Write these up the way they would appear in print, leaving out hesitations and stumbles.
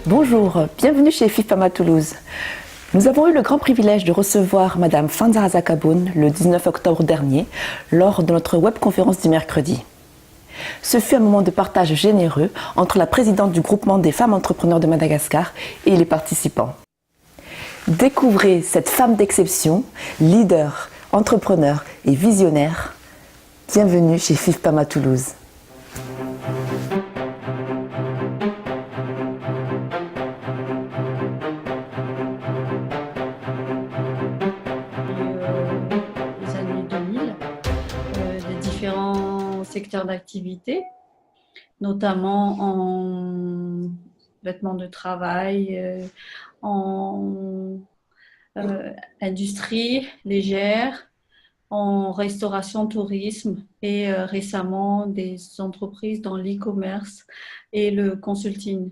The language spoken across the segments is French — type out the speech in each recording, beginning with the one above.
Bonjour, bienvenue chez FIFPAMA Toulouse. Nous avons eu le grand privilège de recevoir Madame Fanzaraza Kaboun le 19 octobre dernier lors de notre webconférence du mercredi. Ce fut un moment de partage généreux entre la présidente du groupement des femmes entrepreneurs de Madagascar et les participants. Découvrez cette femme d'exception, leader, entrepreneur et visionnaire. Bienvenue chez FIFPAMA Toulouse. Les années 2000, des différents secteurs d'activité, notamment en vêtements de travail, en industrie légère, en restauration, tourisme et récemment des entreprises dans l'e-commerce et le consulting.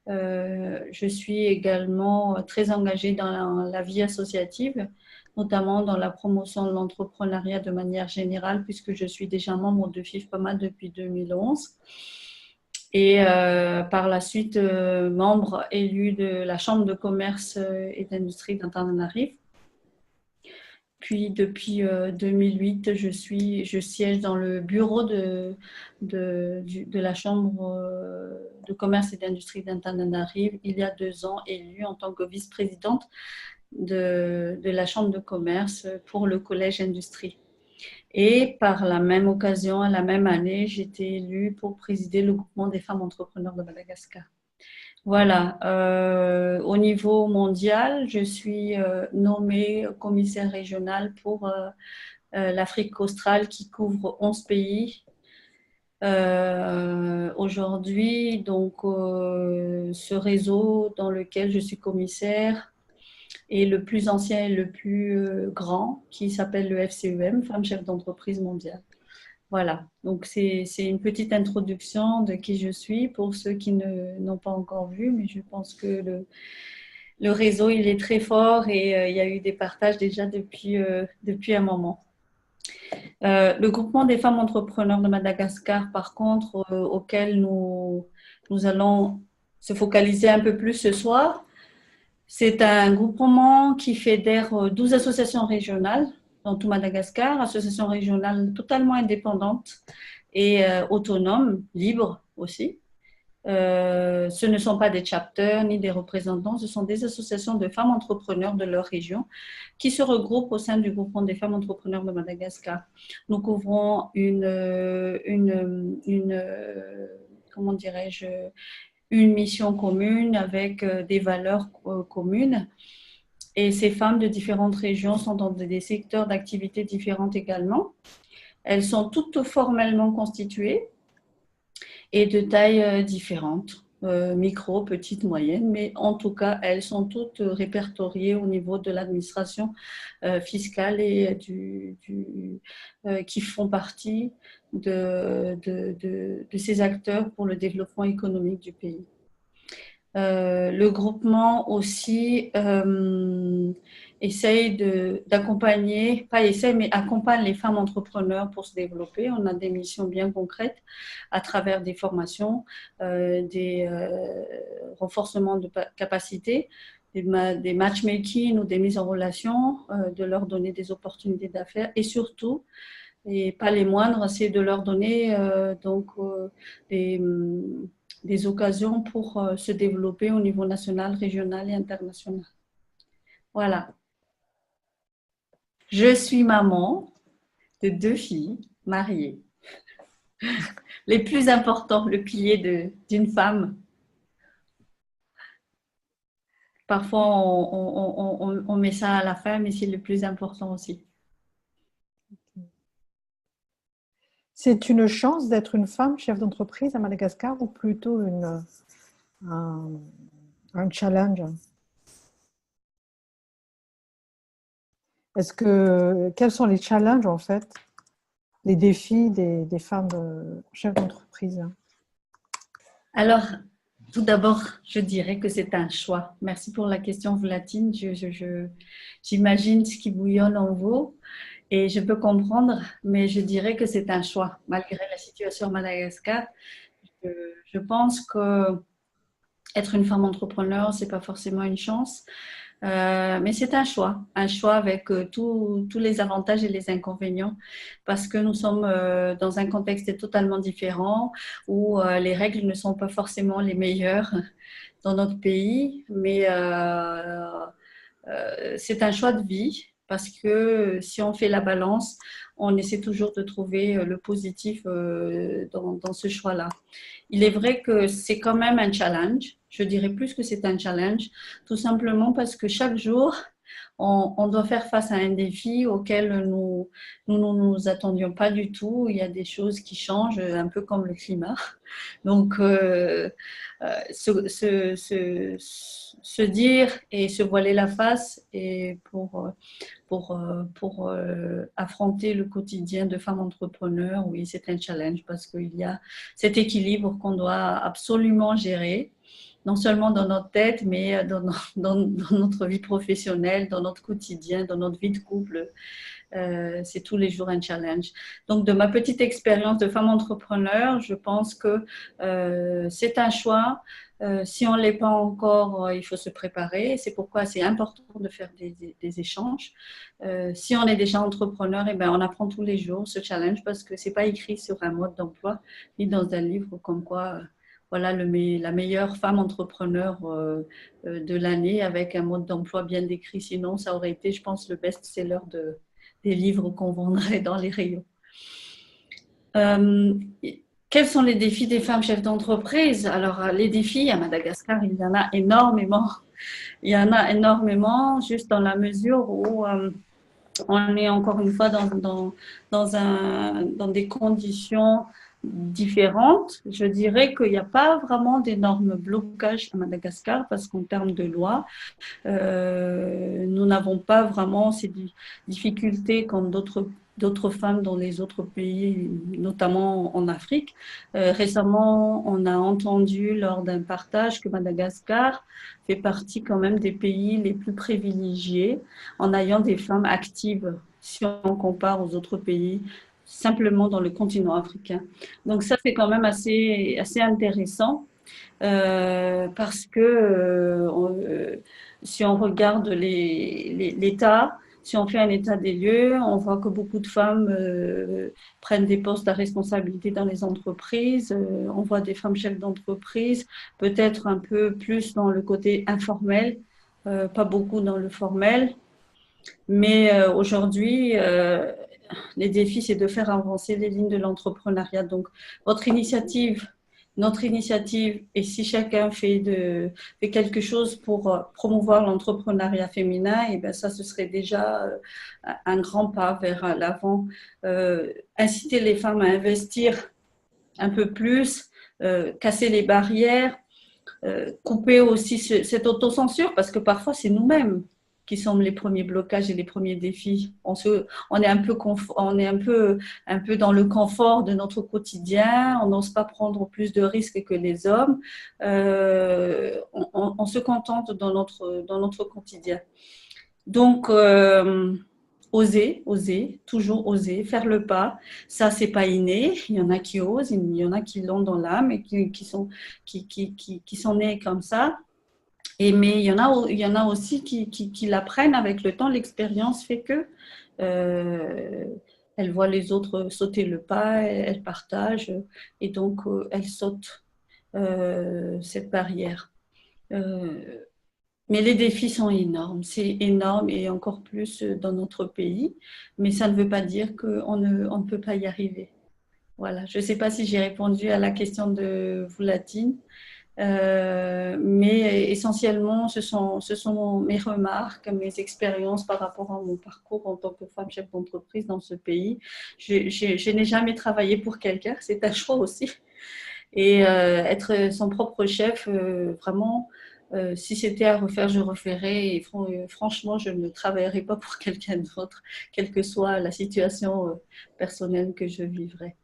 Je suis également très engagée dans la vie associative, notamment dans la promotion de l'entrepreneuriat de manière générale, puisque je suis déjà membre de FIFPAMA depuis 2011. Et par la suite, membre élu de la Chambre de commerce et d'industrie d'Antananarive. Puis depuis 2008, je siège dans le bureau de la Chambre de commerce et d'industrie d'Antananarive, il y a 2 ans, élue en tant que vice-présidente de la Chambre de commerce pour le Collège Industrie. Et par la même occasion, à la même année, j'ai été élue pour présider le groupement des femmes entrepreneurs de Madagascar. Voilà, au niveau mondial, je suis nommée commissaire régionale pour l'Afrique australe qui couvre 11 pays. Aujourd'hui, donc, ce réseau dans lequel je suis commissaire est le plus ancien et le plus grand, qui s'appelle le FCEM, Femmes Chefs d'entreprise mondiale. Voilà, donc c'est une petite introduction de qui je suis pour ceux qui n'ont pas encore vu, mais je pense que le réseau, il est très fort et il y a eu des partages déjà depuis un moment. Le groupement des femmes entrepreneurs de Madagascar, par contre, auquel nous allons se focaliser un peu plus ce soir, c'est un groupement qui fédère 12 associations régionales dans tout Madagascar, associations régionales totalement indépendantes et autonomes, libres aussi. Ce ne sont pas des chapters ni des représentants, ce sont des associations de femmes entrepreneurs de leur région qui se regroupent au sein du groupement des femmes entrepreneurs de Madagascar. Nous couvrons comment dirais-je, une mission commune avec des valeurs communes. Et ces femmes de différentes régions sont dans des secteurs d'activité différents également. Elles sont toutes formellement constituées et de tailles différentes, micro, petite, moyenne, mais en tout cas, elles sont toutes répertoriées au niveau de l'administration fiscale et qui font partie de ces acteurs pour le développement économique du pays. Le groupement aussi essaye d'accompagner, pas essaye, mais accompagne les femmes entrepreneurs pour se développer. On a des missions bien concrètes à travers des formations, des renforcements de capacités, des matchmaking ou des mises en relation, de leur donner des opportunités d'affaires et surtout, et pas les moindres, c'est de leur donner des occasions pour se développer au niveau national, régional et international. Voilà. Je suis maman de 2 filles mariées. Les plus importants, le pilier d'une femme. Parfois, on met ça à la fin, mais c'est le plus important aussi. C'est une chance d'être une femme chef d'entreprise à Madagascar ou plutôt un challenge? Quels sont les challenges en fait les défis des femmes chefs d'entreprise? Alors, tout d'abord, je dirais que c'est un choix. Merci pour la question, Vlatine. J'imagine ce qui bouillonne en vous et je peux comprendre, mais je dirais que c'est un choix. Malgré la situation à Madagascar, je, je pense que être une femme entrepreneur, c'est pas forcément une chance. Mais c'est un choix avec tous les avantages et les inconvénients, parce que nous sommes dans un contexte totalement différent où les règles ne sont pas forcément les meilleures dans notre pays, mais c'est un choix de vie. Parce que si on fait la balance, on essaie toujours de trouver le positif dans ce choix-là. Il est vrai que c'est quand même un challenge. Je dirais plus que c'est un challenge, tout simplement parce que chaque jour, on doit faire face à un défi auquel nous ne nous attendions pas du tout. Il y a des choses qui changent, un peu comme le climat. Donc, se dire et se voiler la face et pour affronter le quotidien de femmes entrepreneurs, oui, c'est un challenge parce qu'il y a cet équilibre qu'on doit absolument gérer, non seulement dans notre tête, mais dans notre vie professionnelle, dans notre quotidien, dans notre vie de couple. C'est tous les jours un challenge. Donc, de ma petite expérience de femme entrepreneur, je pense que c'est un choix. Si on ne l'est pas encore, il faut se préparer. C'est pourquoi c'est important de faire des échanges. Si on est déjà entrepreneur, eh ben, on apprend tous les jours ce challenge parce que ce n'est pas écrit sur un mode d'emploi ni dans un livre comme quoi voilà la meilleure femme entrepreneur de l'année avec un mode d'emploi bien décrit. Sinon, ça aurait été, je pense, le best-seller des livres qu'on vendrait dans les rayons. Quels sont les défis des femmes chefs d'entreprise? Alors, les défis à Madagascar, il y en a énormément. Il y en a énormément, juste dans la mesure où on est encore une fois dans des conditions différentes. Je dirais qu'il n'y a pas vraiment d'énormes blocages à Madagascar parce qu'en termes de loi, nous n'avons pas vraiment ces difficultés comme d'autres femmes dans les autres pays, notamment en Afrique. Récemment, on a entendu lors d'un partage que Madagascar fait partie quand même des pays les plus privilégiés en ayant des femmes actives si on compare aux autres pays simplement dans le continent africain. Donc ça, c'est quand même assez intéressant parce que si on regarde l'État, si on fait un état des lieux, on voit que beaucoup de femmes prennent des postes à responsabilité dans les entreprises. On voit des femmes chefs d'entreprise, peut-être un peu plus dans le côté informel, pas beaucoup dans le formel. Mais aujourd'hui, les défis, c'est de faire avancer les lignes de l'entrepreneuriat. Donc, notre initiative, et si chacun fait quelque chose pour promouvoir l'entrepreneuriat féminin, et bien ça, ce serait déjà un grand pas vers l'avant. Inciter les femmes à investir un peu plus, casser les barrières, couper aussi cette autocensure, parce que parfois, c'est nous-mêmes qui sommes les premiers blocages et les premiers défis. On est un peu dans le confort de notre quotidien, on n'ose pas prendre plus de risques que les hommes, on se contente dans notre quotidien. Donc, toujours oser, faire le pas. Ça, c'est pas inné. Il y en a qui osent, il y en a qui l'ont dans l'âme et qui sont nés comme ça. Mais il y en a aussi qui l'apprennent avec le temps. L'expérience fait que elles voient les autres sauter le pas, elles partagent et donc elles sautent cette barrière. Mais les défis sont énormes, c'est énorme et encore plus dans notre pays. Mais ça ne veut pas dire qu'on ne peut pas y arriver. Voilà, je ne sais pas si j'ai répondu à la question de Vlatine. Mais essentiellement, ce sont mes remarques, mes expériences par rapport à mon parcours en tant que femme chef d'entreprise dans ce pays. Je n'ai jamais travaillé pour quelqu'un, c'est un choix aussi. Et être son propre chef, vraiment, Si c'était à refaire, je referais. Et franchement, je ne travaillerai pas pour quelqu'un d'autre, quelle que soit la situation personnelle que je vivrais.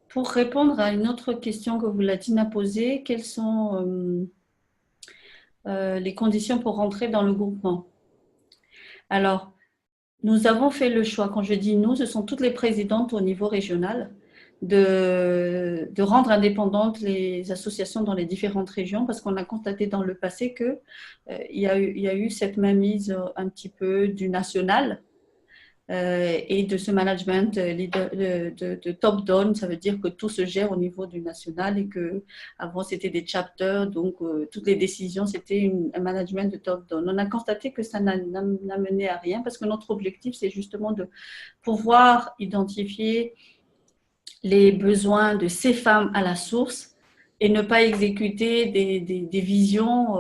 Pour répondre à une autre question que Voulatine a posée, quelles sont les conditions pour rentrer dans le groupement? Alors, nous avons fait le choix, quand je dis nous, ce sont toutes les présidentes au niveau régional, de rendre indépendantes les associations dans les différentes régions parce qu'on a constaté dans le passé qu'il y a eu cette mainmise un petit peu du national et de ce management de top-down. Ça veut dire que tout se gère au niveau du national et qu'avant c'était des chapters, donc toutes les décisions c'était un management de top-down. On a constaté que ça n'a mené à rien parce que notre objectif c'est justement de pouvoir identifier les besoins de ces femmes à la source et ne pas exécuter des visions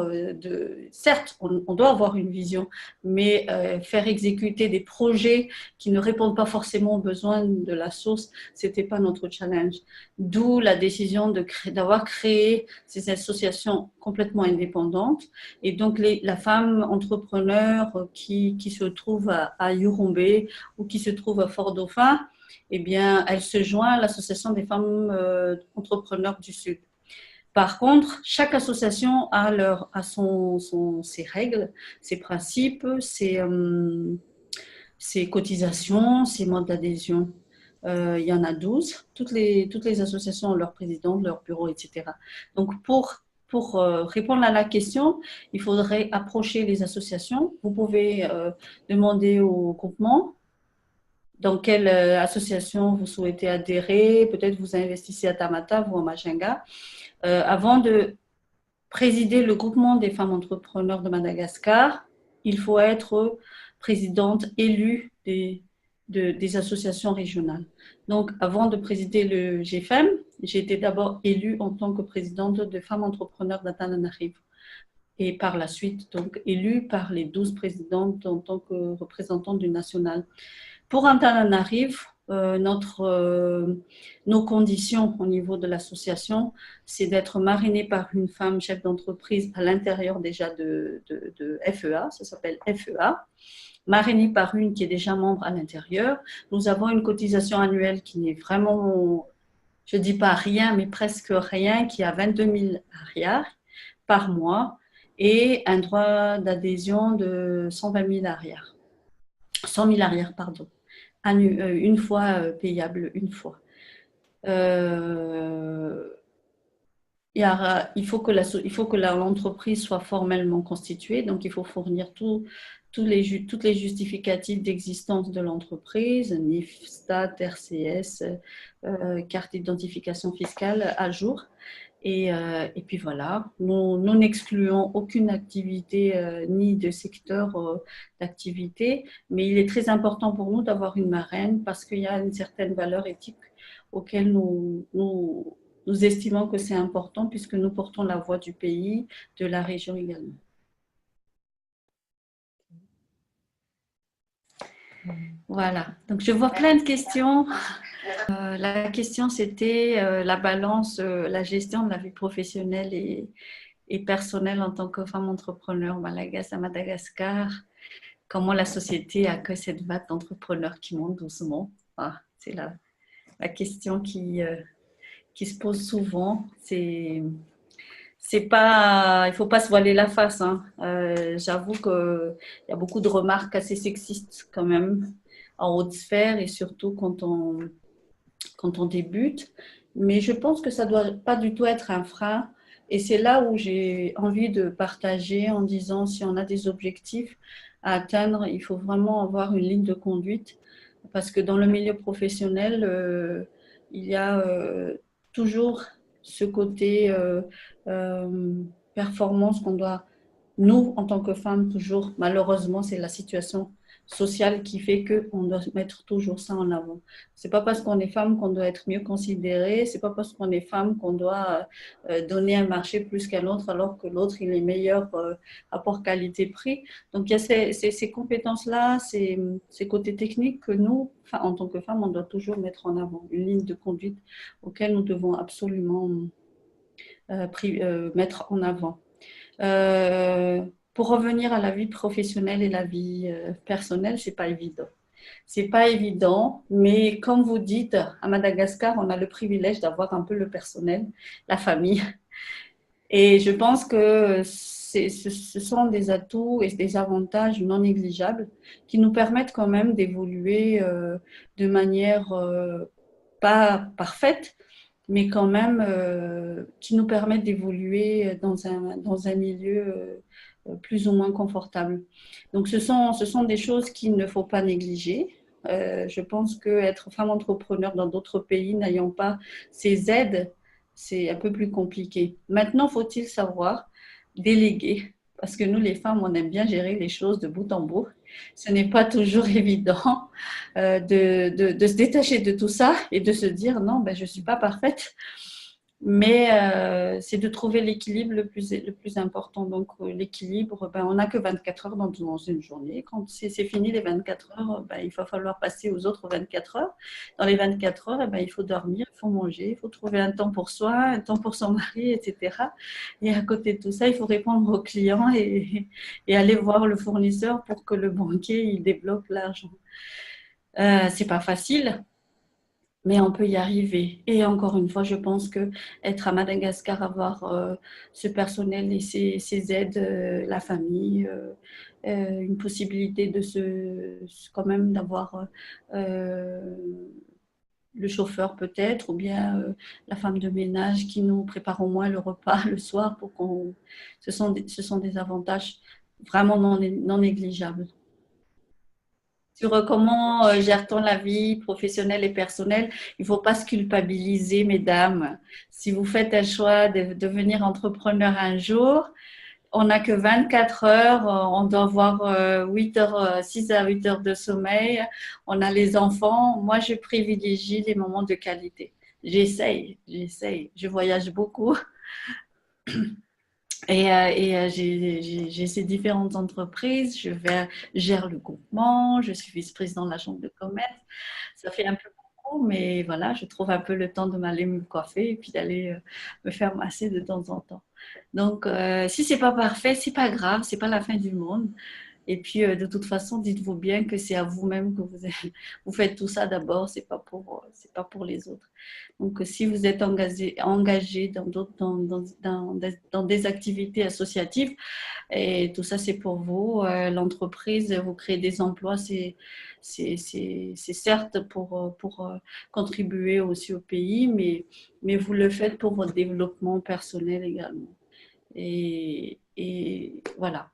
certes, on doit avoir une vision, mais faire exécuter des projets qui ne répondent pas forcément aux besoins de la source, c'était pas notre challenge. D'où la décision d'avoir créé ces associations complètement indépendantes. Et donc, la femme entrepreneur qui se trouve à Yurombe ou qui se trouve à Fort-Dauphin, eh bien, elle se joint à l'Association des femmes entrepreneurs du Sud. Par contre, chaque association a ses règles, ses principes, ses cotisations, ses modes d'adhésion. Il y en a 12. Toutes les associations ont leur président, leur bureau, etc. Donc, pour répondre à la question, il faudrait approcher les associations. Vous pouvez demander au groupement dans quelle association vous souhaitez adhérer. Peut-être vous investissez à Tamata ou à Majinga. Avant de présider le groupement des femmes entrepreneurs de Madagascar, il faut être présidente élue des associations régionales. Donc, avant de présider le GFM, j'ai été d'abord élue en tant que présidente de femmes entrepreneurs d'Antananarivo. Et par la suite, donc, élue par les 12 présidentes en tant que représentante du national. Pour Antananarivo, nos conditions au niveau de l'association, c'est d'être mariné par une femme chef d'entreprise à l'intérieur déjà de FEA, ça s'appelle FEA, mariné par une qui est déjà membre à l'intérieur. Nous avons une cotisation annuelle qui n'est vraiment, je ne dis pas rien, mais presque rien, qui a 22 000 arrières par mois et un droit d'adhésion de 120 000 arrières. 100 000 arrières, pardon. Une fois payable, une fois. Il faut que l'entreprise soit formellement constituée, donc il faut fournir toutes les justificatifs d'existence de l'entreprise, NIF, STAT, RCS, carte d'identification fiscale à jour. Et puis voilà, nous n'excluons aucune activité ni de secteur d'activité, mais il est très important pour nous d'avoir une marraine parce qu'il y a une certaine valeur éthique auquel nous estimons que c'est important puisque nous portons la voix du pays, de la région également. Voilà, donc je vois plein de questions. La question, c'était la balance, la gestion de la vie professionnelle et personnelle en tant que femme entrepreneur malagasy à Madagascar. Comment la société accueille cette vague d'entrepreneurs qui monte doucement. C'est la question qui se pose souvent. Il ne faut pas se voiler la face. J'avoue qu'il y a beaucoup de remarques assez sexistes quand même en haute sphère et surtout quand on débute. Mais je pense que ça ne doit pas du tout être un frein. Et c'est là où j'ai envie de partager en disant si on a des objectifs à atteindre, il faut vraiment avoir une ligne de conduite. Parce que dans le milieu professionnel, il y a toujours ce côté performance qu'on doit, nous, en tant que femmes, toujours, malheureusement, c'est la situation sociale qui fait qu'on doit mettre toujours ça en avant. C'est pas parce qu'on est femme qu'on doit être mieux considérée, c'est pas parce qu'on est femme qu'on doit donner un marché plus qu'un autre alors que l'autre il est meilleur rapport qualité-prix. Donc il y a ces compétences-là, ces côtés techniques que nous, en tant que femmes, on doit toujours mettre en avant, une ligne de conduite auquel nous devons absolument mettre en avant. Pour revenir à la vie professionnelle et la vie personnelle, c'est pas évident. C'est pas évident, mais comme vous dites, à Madagascar, on a le privilège d'avoir un peu le personnel, la famille. Et je pense que ce sont des atouts et des avantages non négligeables qui nous permettent quand même d'évoluer de manière pas parfaite, mais quand même qui nous permettent d'évoluer dans un milieu plus ou moins confortable. Donc ce sont des choses qu'il ne faut pas négliger. Je pense qu'être femme entrepreneur dans d'autres pays n'ayant pas ces aides, c'est un peu plus compliqué. Maintenant, faut-il savoir déléguer? Parce que nous, les femmes, on aime bien gérer les choses de bout en bout. Ce n'est pas toujours évident de se détacher de tout ça et de se dire non, ben, je ne suis pas parfaite. Mais c'est de trouver l'équilibre le plus important. Donc, l'équilibre, ben, on n'a que 24 heures dans une journée. Quand c'est fini les 24 heures, ben, il va falloir passer aux autres 24 heures. Dans les 24 heures, ben, il faut dormir, il faut manger, il faut trouver un temps pour soi, un temps pour son mari, etc. Et à côté de tout ça, il faut répondre aux clients et aller voir le fournisseur pour que le banquier il débloque l'argent. C'est pas facile. Mais on peut y arriver. Et encore une fois, je pense que être à Madagascar, avoir ce personnel et ces aides, la famille, une possibilité de quand même d'avoir le chauffeur peut-être, ou bien la femme de ménage qui nous prépare au moins le repas le soir pour qu'on. Ce sont des avantages vraiment non négligeables. Sur comment gère-t-on la vie professionnelle et personnelle, il ne faut pas se culpabiliser, mesdames. Si vous faites un choix de devenir entrepreneur un jour, on n'a que 24 heures, on doit avoir 8 heures, 6 à 8 heures de sommeil, on a les enfants. Moi, je privilégie les moments de qualité. J'essaye. Je voyage beaucoup. J'ai ces différentes entreprises, gère le groupement, je suis vice-présidente de la chambre de commerce. Ça fait un peu beaucoup, mais voilà, je trouve un peu le temps de m'aller me coiffer et puis d'aller me faire masser de temps en temps. Donc, si c'est pas parfait, c'est pas grave, c'est pas la fin du monde. Et puis, de toute façon, dites-vous bien que c'est à vous-même que vous faites tout ça d'abord, c'est pas pour les autres. Donc, si vous êtes engagé dans des activités associatives, et tout ça, c'est pour vous. L'entreprise, vous créez des emplois, c'est certes pour contribuer aussi au pays, mais vous le faites pour votre développement personnel également. Et voilà.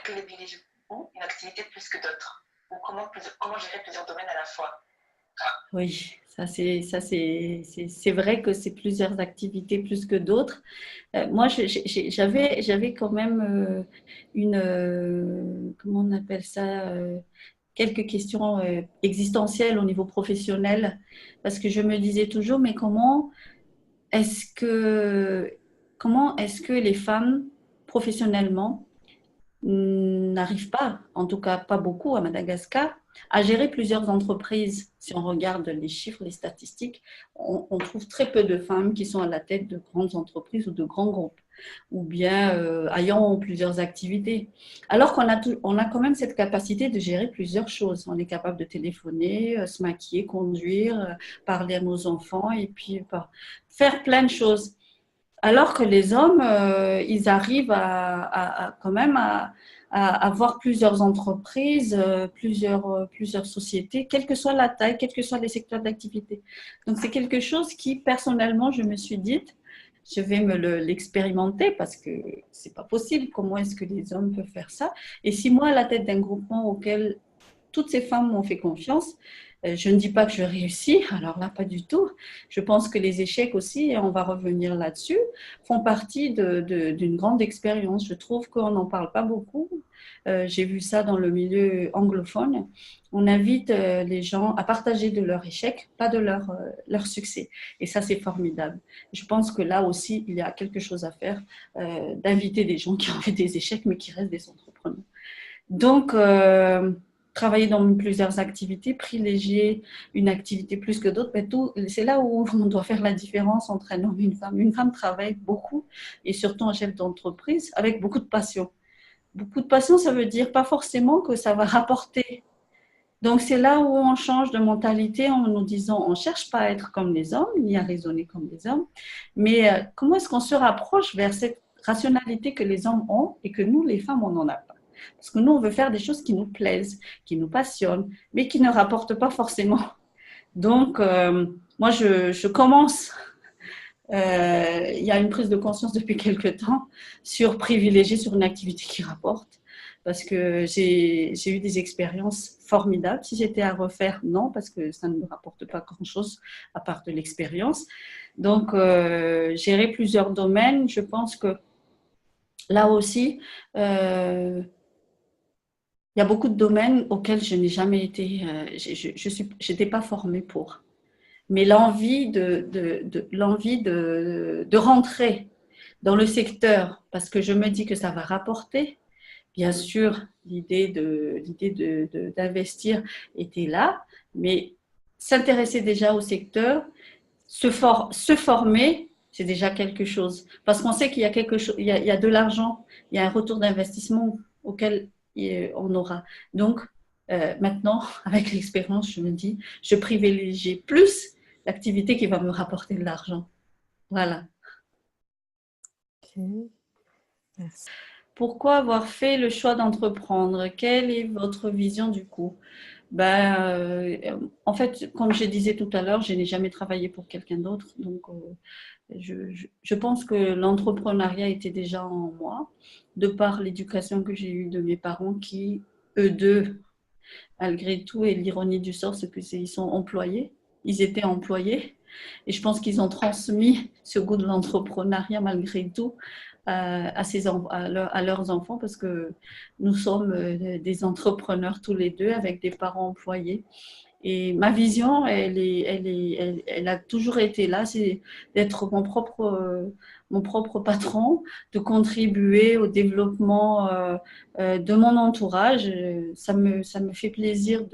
Privilégiez une activité plus que d'autres? Ou comment gérer plusieurs domaines à la fois? Oui, c'est vrai que c'est plusieurs activités plus que d'autres. Moi, j'avais quand même comment on appelle ça, quelques questions existentielles au niveau professionnel, parce que je me disais toujours, mais est-ce que les femmes professionnellement n'arrivent pas, en tout cas pas beaucoup à Madagascar, à gérer plusieurs entreprises? Si on regarde les chiffres, les statistiques, on trouve très peu de femmes qui sont à la tête de grandes entreprises ou de grands groupes, ou bien ayant plusieurs activités. Alors on a quand même cette capacité de gérer plusieurs choses. On est capable de téléphoner, se maquiller, conduire, parler à nos enfants et puis faire plein de choses. Alors que les hommes, ils arrivent quand même à avoir plusieurs entreprises, plusieurs sociétés, quelle que soit la taille, quels que soient les secteurs d'activité. Donc, c'est quelque chose qui, personnellement, je me suis dit, je vais l'expérimenter parce que c'est pas possible. Comment est-ce que les hommes peuvent faire ça? Et si moi, à la tête d'un groupement auquel toutes ces femmes m'ont fait confiance, je ne dis pas que je réussis, alors là, pas du tout. Je pense que les échecs aussi, et on va revenir là-dessus, font partie d'une grande expérience. Je trouve qu'on n'en parle pas beaucoup. J'ai vu ça dans le milieu anglophone. On invite les gens à partager de leurs échecs, pas de leur succès. Et ça, c'est formidable. Je pense que là aussi, il y a quelque chose à faire, d'inviter des gens qui ont fait des échecs, mais qui restent des entrepreneurs. Donc, travailler dans plusieurs activités, privilégier une activité plus que d'autres, mais c'est là où on doit faire la différence entre un homme et une femme. Une femme travaille beaucoup, et surtout en chef d'entreprise, avec beaucoup de passion. Beaucoup de passion, ça veut dire pas forcément que ça va rapporter. Donc, c'est là où on change de mentalité en nous disant, on ne cherche pas à être comme les hommes, ni à raisonner comme les hommes, mais comment est-ce qu'on se rapproche vers cette rationalité que les hommes ont et que nous, les femmes, on n'en a pas. Parce que nous, on veut faire des choses qui nous plaisent, qui nous passionnent, mais qui ne rapportent pas forcément. Donc, moi, je commence, il y a une prise de conscience depuis quelques temps sur privilégier sur une activité qui rapporte. Parce que j'ai eu des expériences formidables. Si j'étais à refaire, non, parce que ça ne me rapporte pas grand-chose à part de l'expérience. Donc, gérer plusieurs domaines, je pense que là aussi, il y a beaucoup de domaines auxquels je n'ai jamais été, je n'étais pas formée pour. Mais l'envie de rentrer dans le secteur, parce que je me dis que ça va rapporter. Bien sûr, l'idée d'investir était là, mais s'intéresser déjà au secteur, se former, c'est déjà quelque chose. Parce qu'on sait qu'il y a quelque chose, il y a de l'argent, il y a un retour d'investissement auquel on aura. Donc, maintenant, avec l'expérience, je me dis, je privilégie plus l'activité qui va me rapporter de l'argent. Voilà. Ok, merci. Pourquoi avoir fait le choix d'entreprendre? Quelle est votre vision du coup? En fait, comme je disais tout à l'heure, je n'ai jamais travaillé pour quelqu'un d'autre. Donc, je pense que l'entrepreneuriat était déjà en moi, de par l'éducation que j'ai eue de mes parents qui, eux deux, malgré tout, et l'ironie du sort, c'est qu'ils sont employés. Ils étaient employés. Et je pense qu'ils ont transmis ce goût de l'entrepreneuriat malgré tout à leurs enfants parce que nous sommes des entrepreneurs tous les deux avec des parents employés. Et ma vision, elle a toujours été là, c'est d'être mon propre patron, de contribuer au développement de mon entourage. Ça me fait plaisir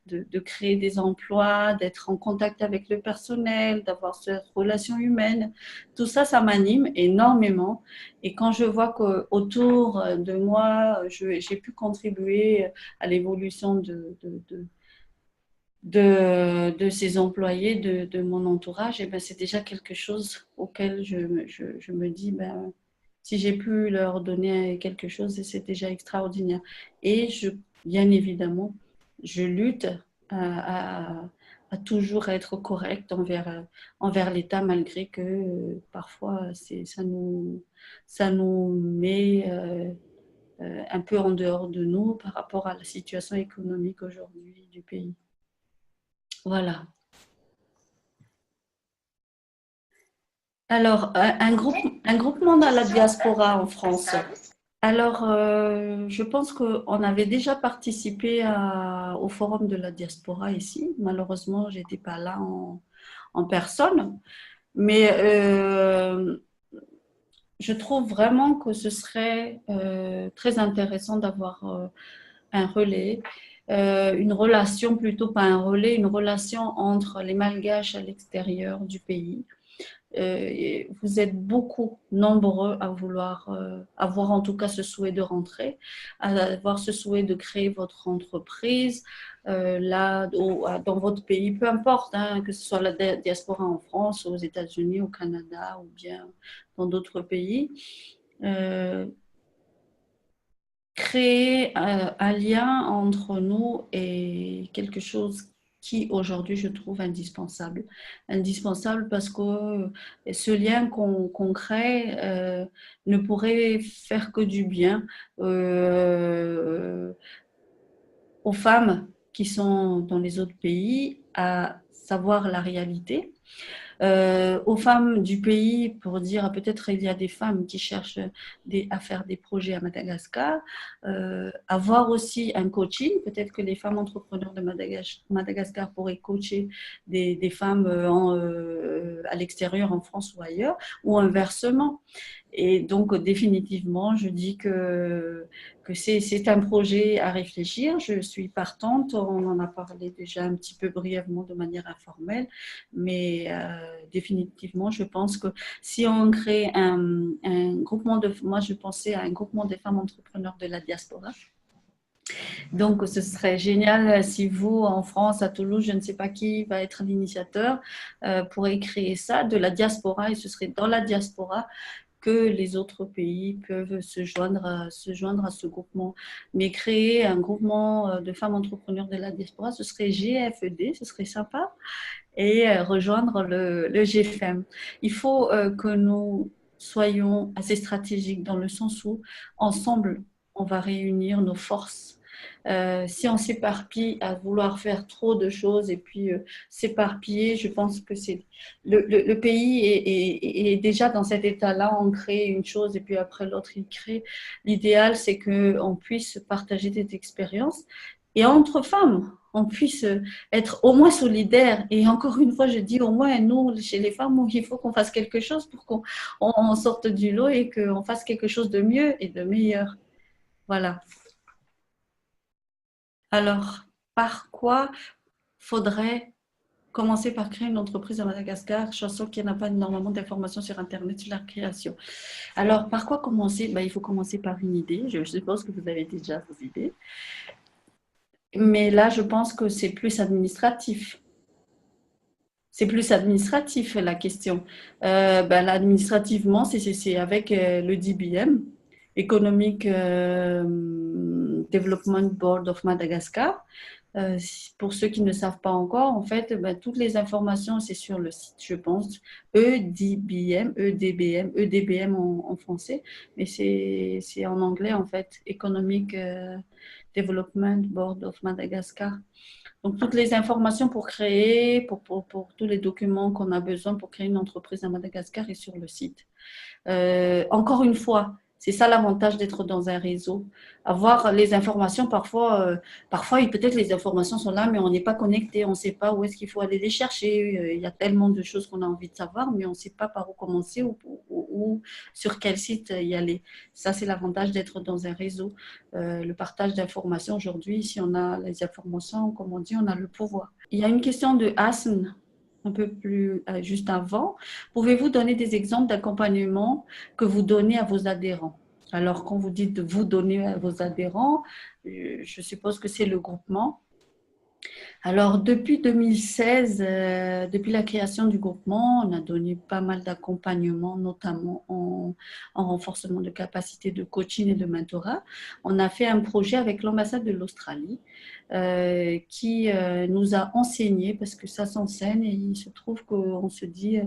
de créer des emplois, d'être en contact avec le personnel, d'avoir cette relation humaine. Tout ça, ça m'anime énormément. Et quand je vois qu'autour de moi, j'ai pu contribuer à l'évolution de ces employés, de mon entourage, et ben, c'est déjà quelque chose auquel je me dis, ben, si j'ai pu leur donner quelque chose, c'est déjà extraordinaire. Et bien évidemment, je lutte à toujours être correcte envers l'État, malgré que parfois ça nous met un peu en dehors de nous par rapport à la situation économique aujourd'hui du pays. Voilà. Alors, un groupement dans la diaspora en France. Alors, je pense qu'on avait déjà participé au forum de la diaspora ici. Malheureusement, je n'étais pas là en personne. Mais je trouve vraiment que ce serait très intéressant d'avoir un relais, une relation plutôt, pas un relais, une relation entre les Malgaches à l'extérieur du pays. Vous êtes beaucoup nombreux à vouloir avoir en tout cas ce souhait de rentrer, à avoir ce souhait de créer votre entreprise là dans votre pays, peu importe, hein, que ce soit la diaspora en France, aux États-Unis, au Canada ou bien dans d'autres pays. Créer un lien entre nous est quelque chose qui aujourd'hui je trouve indispensable. Indispensable parce que ce lien qu'on crée ne pourrait faire que du bien aux femmes qui sont dans les autres pays à savoir la réalité. aux femmes du pays pour dire peut-être il y a des femmes qui cherchent à faire des projets à Madagascar, avoir aussi un coaching, peut-être que les femmes entrepreneurs de Madagascar pourraient coacher des femmes à l'extérieur, en France ou ailleurs, ou inversement. Et donc, définitivement, je dis que c'est un projet à réfléchir. Je suis partante. On en a parlé déjà un petit peu brièvement de manière informelle. Mais définitivement, je pense que si on crée un groupement de... Moi, je pensais à un groupement des femmes entrepreneurs de la diaspora. Donc, ce serait génial si vous, en France, à Toulouse, je ne sais pas qui va être l'initiateur, pourrait créer ça de la diaspora. Et ce serait dans la diaspora que les autres pays peuvent se joindre à ce groupement. Mais créer un groupement de femmes entrepreneurs de la diaspora, ce serait GFED, ce serait sympa, et rejoindre le GFEM. Il faut que nous soyons assez stratégiques dans le sens où, ensemble, on va réunir nos forces. Si on s'éparpille à vouloir faire trop de choses et puis s'éparpiller, je pense que c'est le pays est déjà dans cet état-là. On crée une chose et puis après l'autre il crée. L'idéal, c'est qu'on puisse partager des expériences et entre femmes, on puisse être au moins solidaires. Et encore une fois, je dis au moins, nous, chez les femmes, il faut qu'on fasse quelque chose pour qu'on sorte du lot et qu'on fasse quelque chose de mieux et de meilleur. Voilà. Alors, par quoi faudrait commencer par créer une entreprise à Madagascar, chanson qui n'a pas énormément d'informations sur Internet sur la création. Alors, par quoi commencer? Il faut commencer par une idée. Je suppose que vous avez déjà vos idées. Mais là, je pense que c'est plus administratif. C'est plus administratif la question. Administrativement, c'est avec le DBM, Economic Development Board of Madagascar. Pour ceux qui ne savent pas encore, en fait, toutes les informations, c'est sur le site, je pense, EDBM en français, mais c'est en anglais, en fait, Economic Development Board of Madagascar. Donc, toutes les informations pour créer, pour tous les documents qu'on a besoin pour créer une entreprise à Madagascar est sur le site. Encore une fois, c'est ça l'avantage d'être dans un réseau. Avoir les informations, parfois peut-être les informations sont là, mais on n'est pas connecté, on ne sait pas où est-ce qu'il faut aller les chercher. Il y a tellement de choses qu'on a envie de savoir, mais on ne sait pas par où commencer ou sur quel site y aller. Ça, c'est l'avantage d'être dans un réseau. Le partage d'informations aujourd'hui, si on a les informations, comme on dit, on a le pouvoir. Il y a une question de Hassan, un peu plus juste avant. Pouvez-vous donner des exemples d'accompagnement que vous donnez à vos adhérents? Alors, quand vous dites de vous donner à vos adhérents, je suppose que c'est le groupement. Alors, depuis 2016, depuis la création du groupement, on a donné pas mal d'accompagnement, notamment en renforcement de capacité de coaching et de mentorat. On a fait un projet avec l'ambassade de l'Australie qui nous a enseigné, parce que ça s'enseigne, et il se trouve qu'on se dit,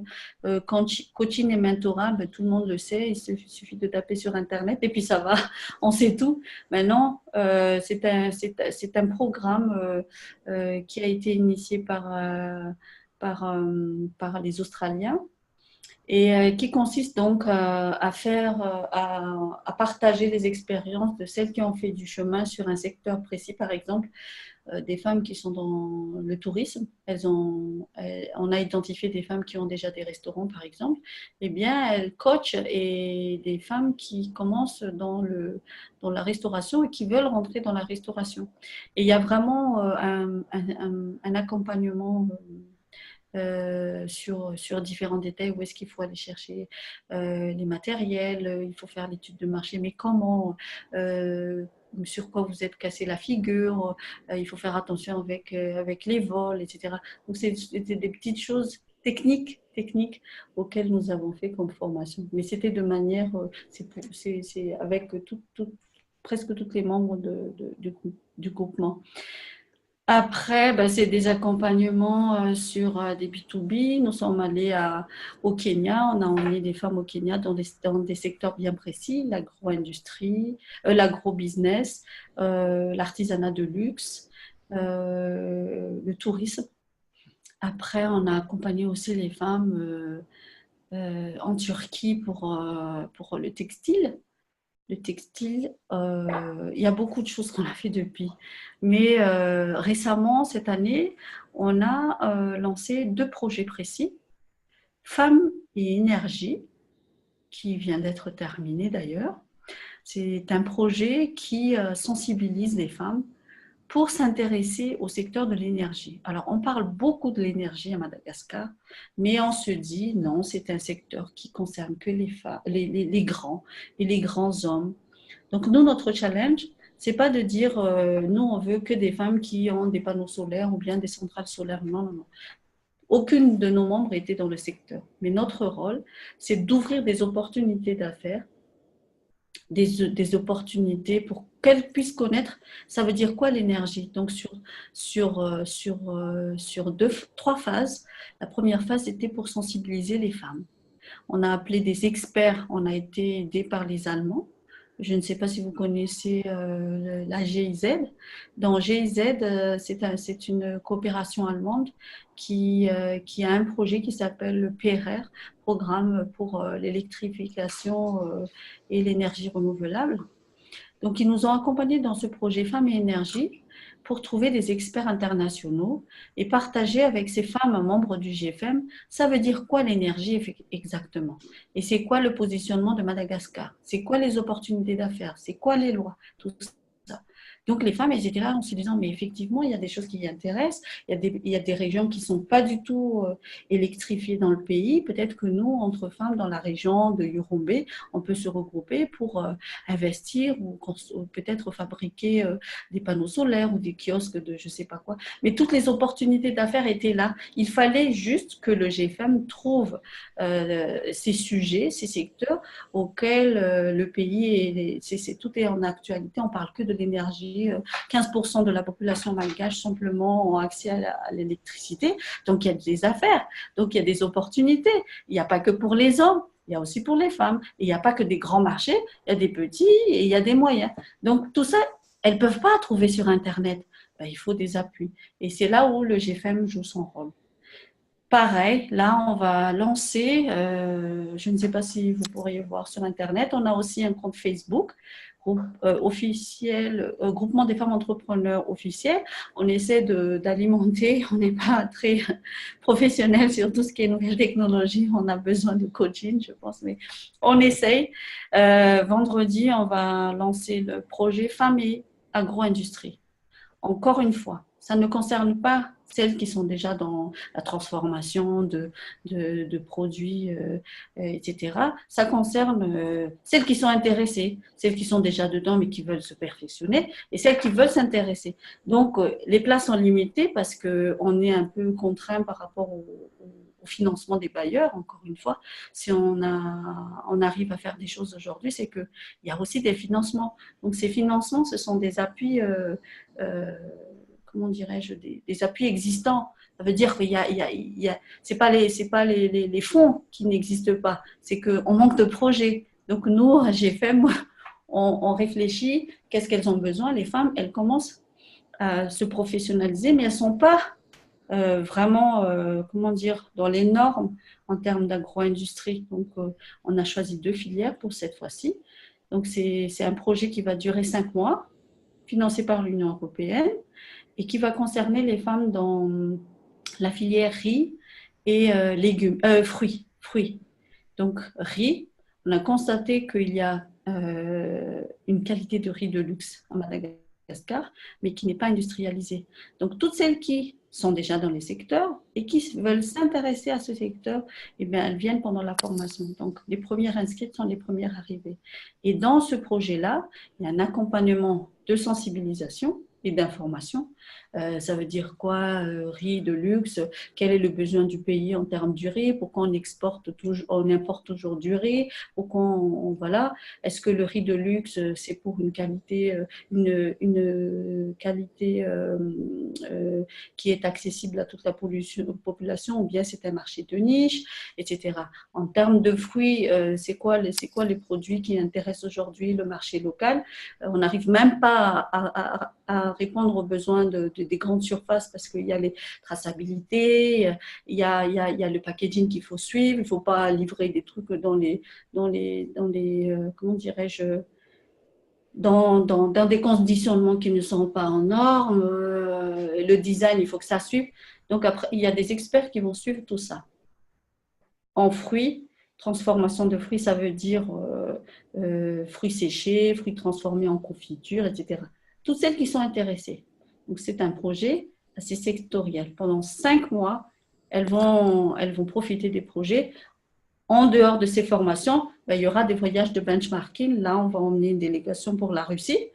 coaching et mentorat, tout le monde le sait, il suffit de taper sur Internet et puis ça va, on sait tout. Maintenant, c'est un programme qui a été initié par les Australiens et qui consiste donc à partager les expériences de celles qui ont fait du chemin sur un secteur précis, par exemple des femmes qui sont dans le tourisme. On a identifié des femmes qui ont déjà des restaurants, par exemple. Eh bien, elles coachent et des femmes qui commencent dans la restauration et qui veulent rentrer dans la restauration. Et il y a vraiment un accompagnement sur différents détails, où est-ce qu'il faut aller chercher les matériels, il faut faire l'étude de marché, mais comment, sur quoi vous êtes cassé la figure, il faut faire attention avec les vols, etc. Donc, c'est des petites choses techniques auxquelles nous avons fait comme formation. Mais c'était de manière, c'est avec presque tous les membres du groupement. Après, c'est des accompagnements sur des B2B. Nous sommes allés au Kenya. On a emmené des femmes au Kenya dans des secteurs bien précis, l'agro-industrie, l'agro-business, l'artisanat de luxe, le tourisme. Après, on a accompagné aussi les femmes en Turquie pour le textile. Le textile, il y a beaucoup de choses qu'on a fait depuis. Mais récemment, cette année, on a lancé 2 projets précis. Femmes et énergie, qui vient d'être terminé d'ailleurs. C'est un projet qui sensibilise les femmes pour s'intéresser au secteur de l'énergie. Alors, on parle beaucoup de l'énergie à Madagascar, mais on se dit non, c'est un secteur qui concerne que les grands et les grands hommes. Donc, nous, notre challenge, c'est pas de dire nous, on veut que des femmes qui ont des panneaux solaires ou bien des centrales solaires. Non, non, non. Aucune de nos membres était dans le secteur. Mais notre rôle, c'est d'ouvrir des opportunités d'affaires, des opportunités pour qu'elles puissent connaître, ça veut dire quoi l'énergie. Donc sur 3 phases. La première phase était pour sensibiliser les femmes. On a appelé des experts, on a été aidés par les Allemands. Je ne sais pas si vous connaissez la GIZ. Dans GIZ, c'est une coopération allemande qui a un projet qui s'appelle le PRR, Programme pour l'électrification et l'énergie renouvelable. Donc, ils nous ont accompagnés dans ce projet Femmes et Énergie pour trouver des experts internationaux et partager avec ces femmes membres du GFM, ça veut dire quoi l'énergie exactement? Et c'est quoi le positionnement de Madagascar? C'est quoi les opportunités d'affaires? C'est quoi les lois? Tout ça. Donc les femmes, elles étaient là en se disant, mais effectivement, il y a des choses qui y intéressent, il y a des régions qui ne sont pas du tout électrifiées dans le pays. Peut-être que nous, entre femmes dans la région de Yurombe, on peut se regrouper pour investir ou peut-être fabriquer des panneaux solaires ou des kiosques de je ne sais pas quoi. Mais toutes les opportunités d'affaires étaient là. Il fallait juste que le GFM trouve ces sujets, ces secteurs auxquels le pays, tout est en actualité, on ne parle que de l'énergie. 15% de la population malgache simplement ont accès à l'électricité. Donc, il y a des affaires, donc il y a des opportunités. Il n'y a pas que pour les hommes, il y a aussi pour les femmes. Et il n'y a pas que des grands marchés, il y a des petits et il y a des moyens. Donc, tout ça, elles ne peuvent pas trouver sur Internet. Ben, il faut des appuis. Et c'est là où le GFM joue son rôle. Pareil, là, on va lancer, je ne sais pas si vous pourriez voir sur Internet, on a aussi un compte Facebook, officiel, groupement des femmes entrepreneurs officiel. On essaie d'alimenter, on n'est pas très professionnel sur tout ce qui est nouvelles technologies, on a besoin de coaching, je pense, mais on essaye. Vendredi, on va lancer le projet Femmes et Agro-Industrie. Encore une fois, ça ne concerne pas celles qui sont déjà dans la transformation de produits, etc. Ça concerne celles qui sont intéressées, celles qui sont déjà dedans mais qui veulent se perfectionner et celles qui veulent s'intéresser. Donc, les places sont limitées parce qu'on est un peu contraint par rapport au financement des bailleurs, encore une fois. Si on arrive à faire des choses aujourd'hui, c'est qu'il y a aussi des financements. Donc, ces financements, ce sont des appuis comment dirais-je, des appuis existants. Ça veut dire qu'il c'est pas les fonds qui n'existent pas, c'est qu'on manque de projets. Donc nous, à GFM, on réfléchit, qu'est-ce qu'elles ont besoin, les femmes, elles commencent à se professionnaliser, mais elles ne sont pas vraiment, comment dire, dans les normes en termes d'agro-industrie. Donc on a choisi 2 filières pour cette fois-ci. Donc c'est un projet qui va durer 5 mois, financé par l'Union européenne, et qui va concerner les femmes dans la filière riz et fruits. Donc, riz, on a constaté qu'il y a une qualité de riz de luxe à Madagascar, mais qui n'est pas industrialisée. Donc, toutes celles qui sont déjà dans les secteurs et qui veulent s'intéresser à ce secteur, eh bien, elles viennent pendant la formation. Donc, les premières inscrites sont les premières arrivées. Et dans ce projet-là, il y a un accompagnement de sensibilisation et d'information. Ça veut dire quoi, riz de luxe? Quel est le besoin du pays en termes du riz? Pourquoi on importe toujours du riz? Pourquoi voilà? Est-ce que le riz de luxe, c'est pour une qualité, qualité qui est accessible à toute la population, ou bien c'est un marché de niche, etc. En termes de fruits, c'est quoi les produits qui intéressent aujourd'hui le marché local? On n'arrive même pas à répondre aux besoins des grandes surfaces parce qu'il y a les traçabilités, il y a le packaging qu'il faut suivre, il ne faut pas livrer des trucs comment dirais-je, dans des conditionnements qui ne sont pas en normes. Le design, il faut que ça suive. Donc après, il y a des experts qui vont suivre tout ça. En fruits, transformation de fruits, ça veut dire fruits séchés, fruits transformés en confiture, etc. Toutes celles qui sont intéressées. Donc c'est un projet assez sectoriel. Pendant 5 mois, elles vont profiter des projets. En dehors de ces formations, il y aura des voyages de benchmarking. Là, on va emmener une délégation pour la Russie.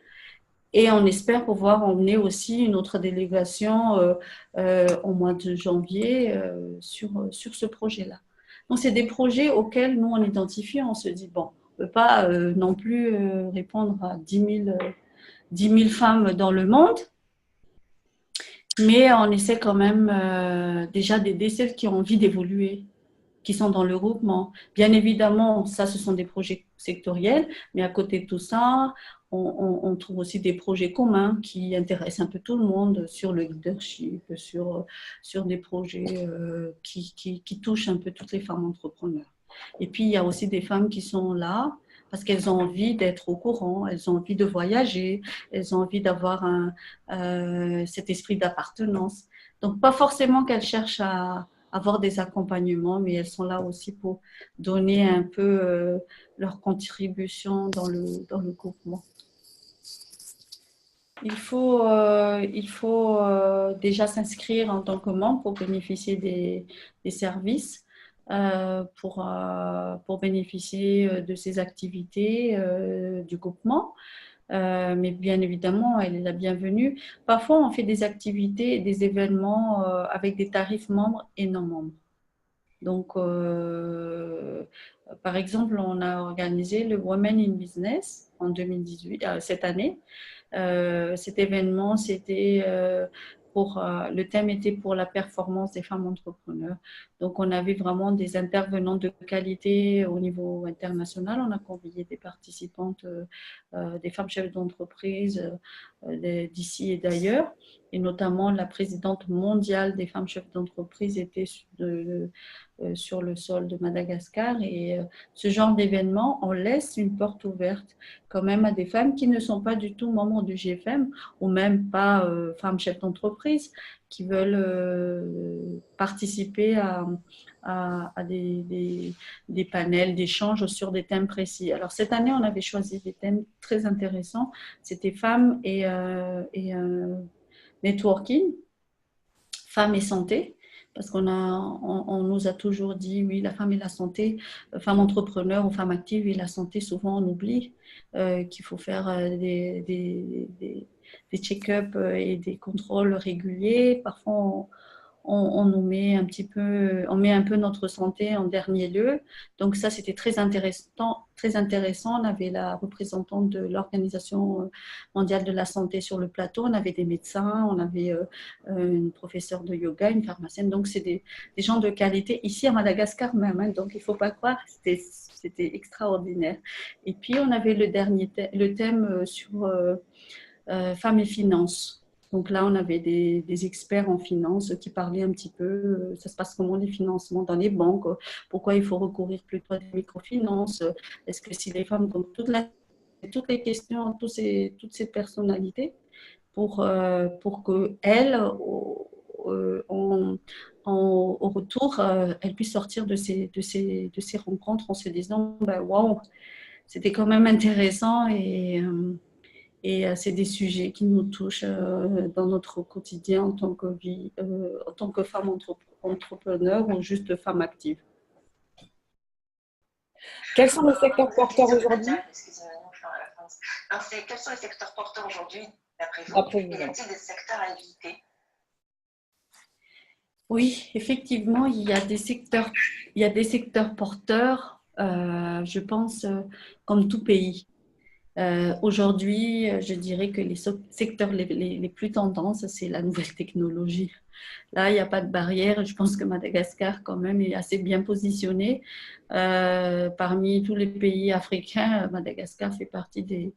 Et on espère pouvoir emmener aussi une autre délégation au mois de janvier sur ce projet-là. Donc, c'est des projets auxquels nous, on identifie, on se dit, bon, on ne peut pas non plus répondre à 10 000 femmes dans le monde, mais on essaie quand même déjà d'aider celles qui ont envie d'évoluer, qui sont dans le groupement. Bien évidemment, ça, ce sont des projets sectoriels, mais à côté de tout ça, on trouve aussi des projets communs qui intéressent un peu tout le monde sur le leadership, sur des projets qui touchent un peu toutes les femmes entrepreneurs. Et puis, il y a aussi des femmes qui sont là parce qu'elles ont envie d'être au courant, elles ont envie de voyager, elles ont envie d'avoir cet esprit d'appartenance. Donc, pas forcément qu'elles cherchent à avoir des accompagnements, mais elles sont là aussi pour donner un peu leur contribution dans le groupement. Il faut déjà s'inscrire en tant que membre pour bénéficier des services, pour bénéficier de ces activités du groupement. Mais bien évidemment, elle est la bienvenue. Parfois, on fait des activités et des événements avec des tarifs membres et non membres. Donc, par exemple, on a organisé le Women in Business en 2018, cette année. Cet événement, c'était le thème était pour la performance des femmes entrepreneurs. Donc, on avait vraiment des intervenants de qualité au niveau international. On a convié des participantes, des femmes chefs d'entreprise d'ici et d'ailleurs. Et notamment, la présidente mondiale des femmes chefs d'entreprise était sur le sol de Madagascar. Et ce genre d'événement, on laisse une porte ouverte quand même à des femmes qui ne sont pas du tout membres du GFM ou même pas femmes chefs d'entreprise qui veulent participer à des panels d'échange sur des thèmes précis. Alors cette année, on avait choisi des thèmes très intéressants. C'était femmes et networking, femmes et santé. Parce on nous a toujours dit, oui, la femme et la santé, femme entrepreneur ou femme active et la santé, souvent on oublie qu'il faut faire des check-ups et des contrôles réguliers. Parfois, on nous met on met un peu notre santé en dernier lieu. Donc ça, c'était très intéressant. On avait la représentante de l'Organisation mondiale de la santé sur le plateau. On avait des médecins, on avait une professeure de yoga, une pharmacienne. Donc c'est des gens de qualité ici à Madagascar même. Hein, donc il ne faut pas croire, c'était extraordinaire. Et puis on avait le thème sur femmes et finances. Donc là, on avait des experts en finance qui parlaient un petit peu, ça se passe comment les financements dans les banques, pourquoi il faut recourir plutôt à des microfinances, est-ce que si les femmes, donc toutes les questions, toutes ces personnalités, pour qu'elles, au retour, elles puissent sortir de ces rencontres en se disant, waouh, c'était quand même intéressant et c'est des sujets qui nous touchent dans notre quotidien en tant que femme entrepreneur ou juste femme active. Quels sont les secteurs porteurs aujourd'hui? Quels sont les secteurs porteurs aujourd'hui, d'après vous? D'après vous, y a-t-il des secteurs à éviter? Oui, effectivement, il y a des secteurs porteurs, je pense, comme tout pays. Aujourd'hui, je dirais que les secteurs les plus tendances, c'est la nouvelle technologie. Là, il n'y a pas de barrière. Je pense que Madagascar, quand même, est assez bien positionné. Parmi tous les pays africains, Madagascar fait partie des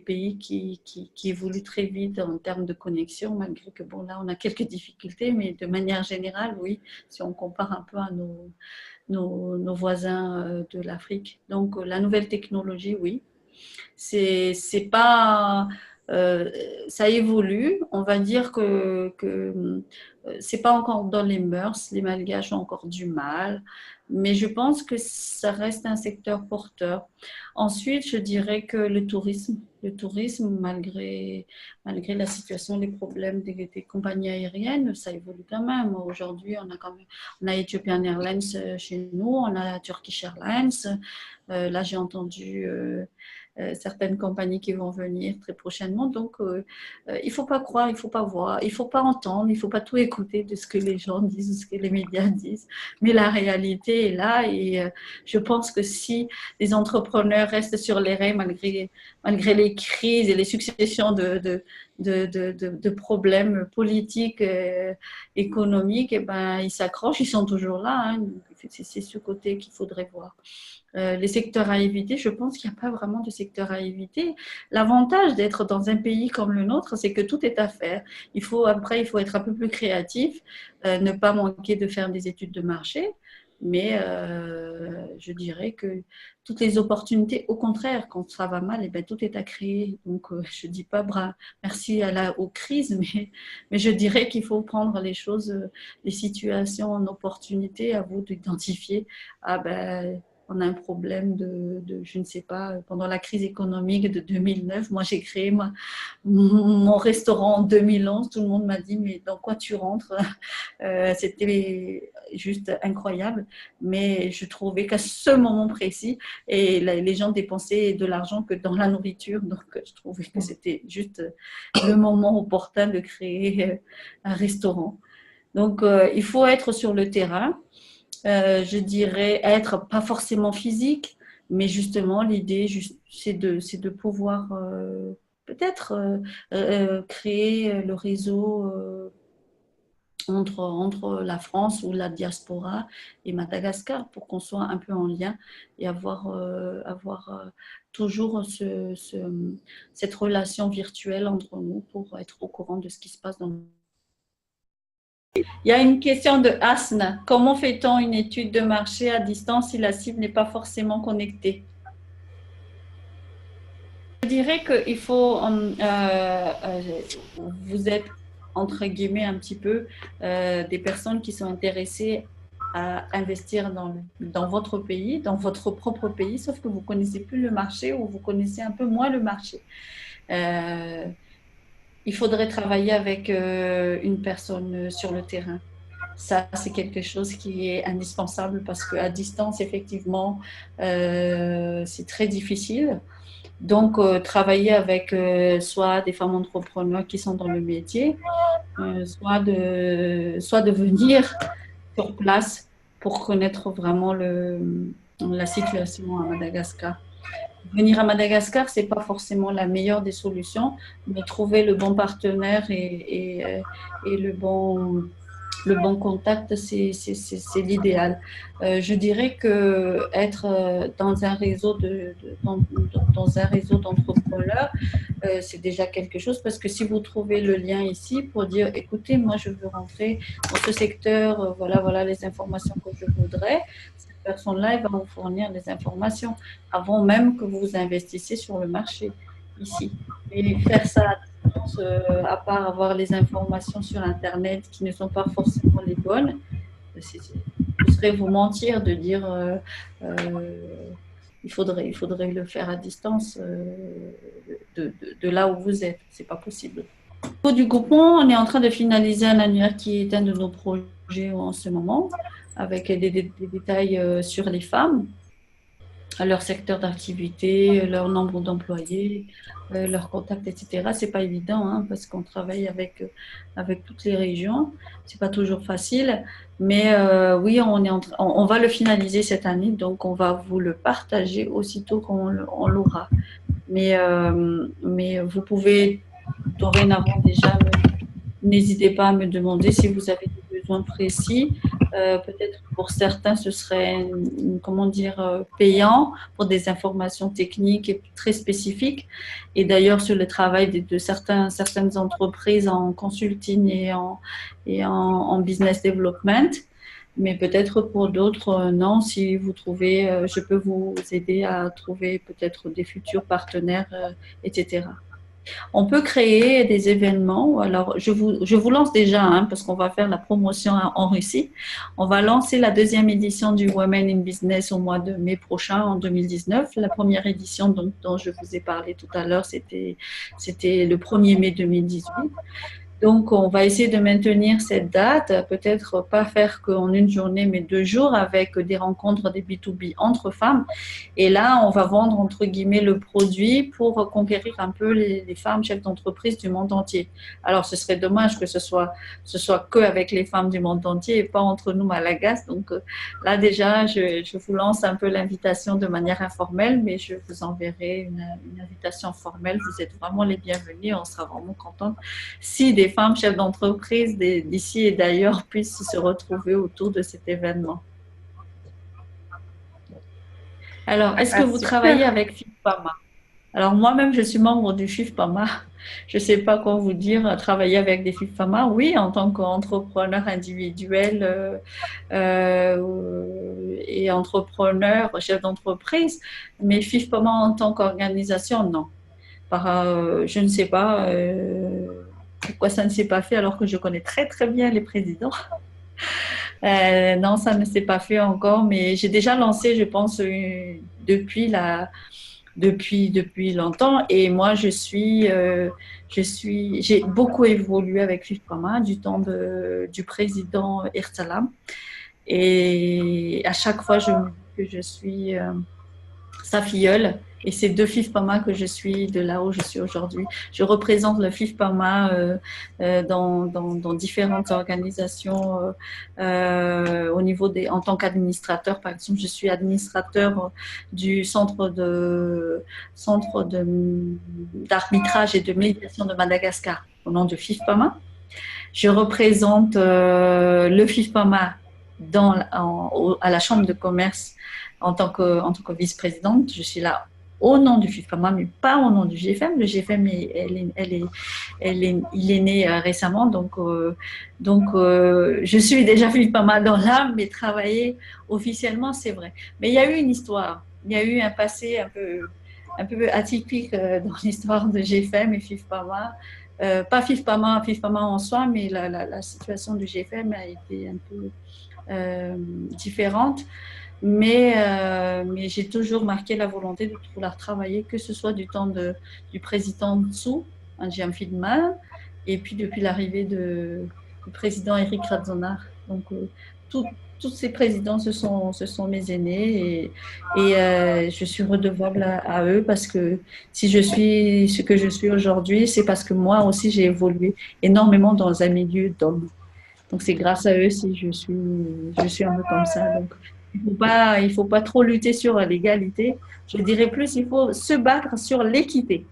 pays qui évoluent très vite en termes de connexion, malgré que, bon, là, on a quelques difficultés, mais de manière générale, oui, si on compare un peu à nos voisins de l'Afrique. Donc, la nouvelle technologie, oui. C'est pas, ça évolue. On va dire que c'est pas encore dans les mœurs. Les Malgaches ont encore du mal, mais je pense que ça reste un secteur porteur. Ensuite, je dirais que le tourisme, malgré la situation, les problèmes des compagnies aériennes, ça évolue quand même. Aujourd'hui, on a Ethiopian Airlines chez nous, on a Turkish Airlines. Là, j'ai entendu certaines compagnies qui vont venir très prochainement. Donc, il ne faut pas croire, il ne faut pas voir, il ne faut pas entendre, il ne faut pas tout écouter de ce que les gens disent, de ce que les médias disent. Mais la réalité est là et je pense que si les entrepreneurs restent sur les rails malgré les crises et les successions de problèmes politiques, économiques, eh ben, ils s'accrochent, ils sont toujours là. Hein. C'est ce côté qu'il faudrait voir. Les secteurs à éviter, je pense qu'il n'y a pas vraiment de secteur à éviter. L'avantage d'être dans un pays comme le nôtre, c'est que tout est à faire. Après, il faut être un peu plus créatif, ne pas manquer de faire des études de marché, mais je dirais que toutes les opportunités, au contraire, quand ça va mal, eh ben, tout est à créer. Donc, je ne dis pas merci aux crises, mais je dirais qu'il faut prendre les choses, les situations en opportunité, à vous d'identifier. Ah ben, on a un problème je ne sais pas, pendant la crise économique de 2009, moi j'ai créé mon restaurant en 2011, tout le monde m'a dit mais dans quoi tu rentres? C'était juste incroyable, mais je trouvais qu'à ce moment précis, et les gens dépensaient de l'argent que dans la nourriture, donc je trouvais que c'était juste le moment opportun de créer un restaurant. Donc il faut être sur le terrain. Je dirais être pas forcément physique, mais justement l'idée c'est de pouvoir peut-être créer le réseau entre la France ou la diaspora et Madagascar pour qu'on soit un peu en lien et avoir toujours cette relation virtuelle entre nous pour être au courant de ce qui se passe dans le monde. Il y a une question de Asna. Comment fait-on une étude de marché à distance si la cible n'est pas forcément connectée? Je dirais qu'il faut, vous êtes entre guillemets un petit peu des personnes qui sont intéressées à investir dans votre pays, dans votre propre pays, sauf que vous ne connaissez plus le marché ou vous connaissez un peu moins le marché. Il faudrait travailler avec une personne sur le terrain. Ça, c'est quelque chose qui est indispensable parce qu'à distance, effectivement, c'est très difficile. Donc, travailler avec soit des femmes entrepreneurs qui sont dans le métier, soit de venir sur place pour connaître vraiment la situation à Madagascar. Venir à Madagascar, ce n'est pas forcément la meilleure des solutions, mais trouver le bon partenaire et le bon contact, c'est l'idéal. Je dirais que être dans un réseau d'entrepreneurs, c'est déjà quelque chose parce que si vous trouvez le lien ici pour dire, écoutez, moi je veux rentrer dans ce secteur, voilà les informations que je voudrais. Cette personne-là, elle va vous fournir des informations avant même que vous investissiez sur le marché ici. Et faire ça à part avoir les informations sur Internet qui ne sont pas forcément les bonnes, ce serait vous mentir de dire il faudrait le faire à distance de là où vous êtes. Ce n'est pas possible. Au niveau du groupement, on est en train de finaliser un annuaire qui est un de nos projets en ce moment, avec des détails sur les femmes, leur secteur d'activité, leur nombre d'employés, leurs contacts, etc. C'est pas évident hein, parce qu'on travaille avec toutes les régions. C'est pas toujours facile, mais oui, on va le finaliser cette année, donc on va vous le partager aussitôt qu'on l'aura. Mais vous pouvez dorénavant déjà, n'hésitez pas à me demander si vous avez des besoins précis. Peut-être pour certains, ce serait, comment dire, payant pour des informations techniques et très spécifiques. Et d'ailleurs, sur le travail de certaines entreprises en consulting et en business development. Mais peut-être pour d'autres, non, si vous trouvez, je peux vous aider à trouver peut-être des futurs partenaires, etc. On peut créer des événements. Alors, je vous lance déjà, hein, parce qu'on va faire la promotion en Russie. On va lancer la deuxième édition du Women in Business au mois de mai prochain, en 2019. La première édition dont je vous ai parlé tout à l'heure, c'était le 1er mai 2018. Donc, on va essayer de maintenir cette date, peut-être pas faire qu'en une journée, mais 2 jours avec des rencontres des B2B entre femmes. Et là, on va vendre, entre guillemets, le produit pour conquérir un peu les femmes chefs d'entreprise du monde entier. Alors, ce serait dommage que ce soit que avec les femmes du monde entier et pas entre nous Malagasy. Donc, là, déjà, je vous lance un peu l'invitation de manière informelle, mais je vous enverrai une invitation formelle. Vous êtes vraiment les bienvenus. On sera vraiment contents si des femmes chefs d'entreprise d'ici et d'ailleurs puissent se retrouver autour de cet événement. Alors, est-ce que vous travaillez avec FIFPAMA? Alors, moi-même, je suis membre du FIFPAMA. Je ne sais pas quoi vous dire, travailler avec des FIFPAMA. Oui, en tant qu'entrepreneur individuel et entrepreneur, chef d'entreprise, mais FIFPAMA en tant qu'organisation, non. Je ne sais pas pourquoi ça ne s'est pas fait alors que je connais très très bien les présidents. Non, ça ne s'est pas fait encore, mais j'ai déjà lancé, je pense, depuis longtemps. Et moi, j'ai beaucoup évolué avec FIFPAMA du temps du président Ersalam. Et à chaque fois, je me dis que je suis sa filleule. Et c'est de FIFPAMA que je suis de là où je suis aujourd'hui. Je représente le FIFPAMA dans différentes organisations au niveau en tant qu'administrateur. Par exemple, je suis administrateur du centre d'arbitrage et de médiation de Madagascar au nom de FIFPAMA. Je représente le FIFPAMA à la Chambre de commerce en tant que vice-présidente. Je suis là au nom du FIFPAMA, mais pas au nom du GFM. Le GFM, il est né récemment, donc je suis déjà FIFPAMA dans l'âme, mais travailler officiellement, c'est vrai. Mais il y a eu une histoire, il y a eu un passé un peu atypique dans l'histoire de GFM et FIFPAMA. Pas FIFPAMA en soi, mais la situation du GFM a été un peu différente. Mais j'ai toujours marqué la volonté de vouloir travailler, que ce soit du temps du président Tsou, Jim Friedman, et puis depuis l'arrivée du président Eric Radzonar. Donc, tous ces présidents, ce sont mes aînés et je suis redevable à eux parce que si je suis ce que je suis aujourd'hui, c'est parce que moi aussi, j'ai évolué énormément dans un milieu d'hommes. Donc, c'est grâce à eux si je suis un peu comme ça. Donc, il faut pas trop lutter sur l'égalité. Je dirais plus, il faut se battre sur l'équité.